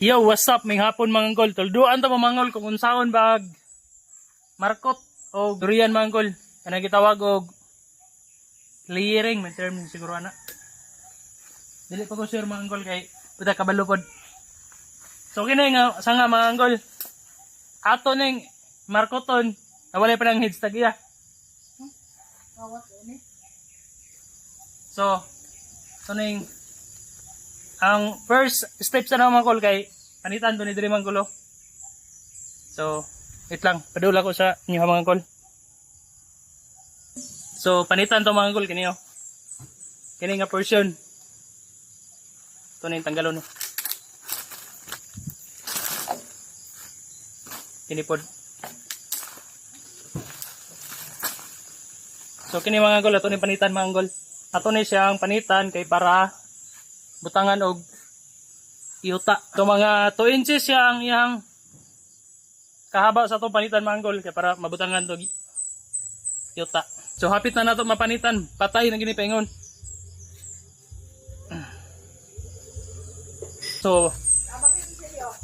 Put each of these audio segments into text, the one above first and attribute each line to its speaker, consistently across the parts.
Speaker 1: Yo, what's up? May hapon mga angkol. Tulduan to mamangol kung unsaon bag markot o durian mga angkol. Kanang gitawag og layering, may term siguro ana. Dili pa ko sure mga angkol kay uta kabalo pod. So kini nga sanga mga angkol. Ato ning markoton, nawala pa nang heads tag iya. So, ning ang first step sa naman kol kay panitan to ni diri man kulo. So, wait lang, padula ko sa inyo mga kol. So, panitan to mga kol kini oh. Kini nga portion. To ning tanggalon. Kini pod. So, kini mga kol ato ni panitan mga kol. Ato ni siyang panitan kay para butangan og yuta. So mga 2 inches siya ang iyang kahaba sa itong panitan mga angkol kaya para mabutangan to yuta. So hapit na nato mapanitan, patay na ginipaingon. So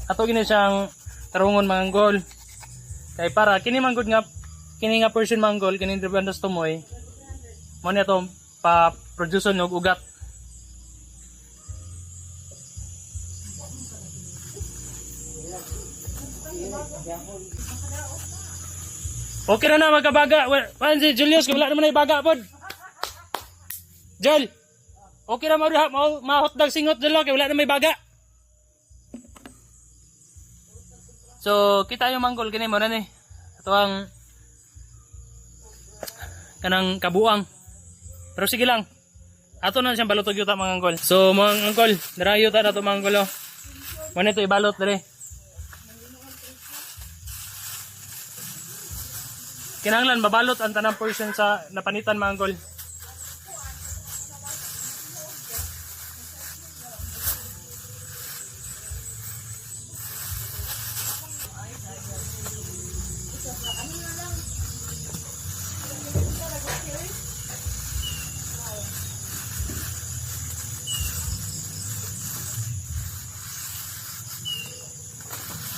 Speaker 1: ato gini siyang tarungon mga angkol kay para kini manggod nga kini nga portion mga angkol kini dribandos tumoy mo ni ato pa produce og ugat. Okay na magkabaga. Wan si Julius, wala naman na ibaga pod. Jol. Okay na mahotdag singot dalo kay wala na may baga. So, kita yung manggol kini mo na ni. Ito ang kanang kabuang. Pero sige lang. Ato na siyang balotog yuta mga anggol. So, mga anggol, darayo ta na ito mga anggol. Muna ito ibalot dere. Kinahanglan mabalot ang tanang portion sa napanitan mga angkol.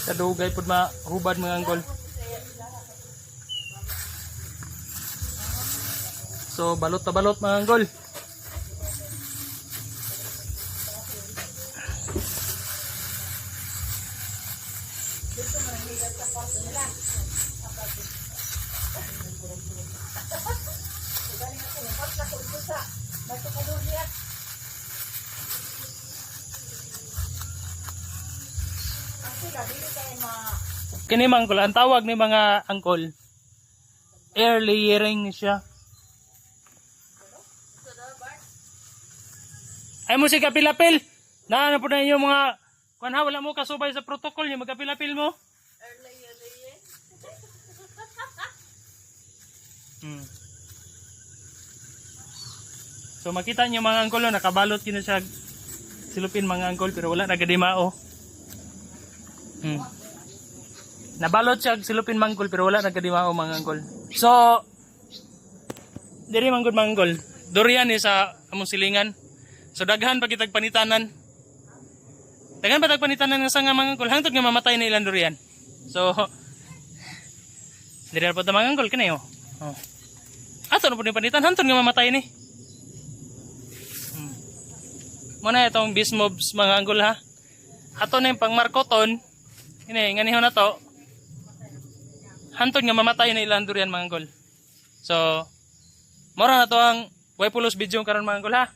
Speaker 1: Kadugay pud mahubad mga angkol. So, balot na balot mga anggol. Kini mga angkol, ang tawag ni mga angkol, air layering siya. Ay mo si kapilapil. Na ano po na yung mga kanha wala mo kasubay sa protocol yung magkapilapil mo. So makita niyo mga angkol nakabalot kina siya silupin mga angkol pero wala nagadimao. Nabalot siya silupin mga angkol pero wala nagadimao mga angkol. So diri manggod mga angkol. Durian ni sa among silingan. So daghan pa kitag panitanan. Daghan pa tag panitanan nga sanga mga angkol hangtod nga mamatay na ilang durian. So diri pa ta mga angkol kani oh. Ato na pud ni panitan hangtod nga mamatay ni. Muna itong bismobs mga angkol ha. Ato na yung pangmarkoton. Ini nganihon na to. Hangtod nga mamatay na ilang durian mga angkol. So mora na to ang Way pulos video karon mga angkol ha.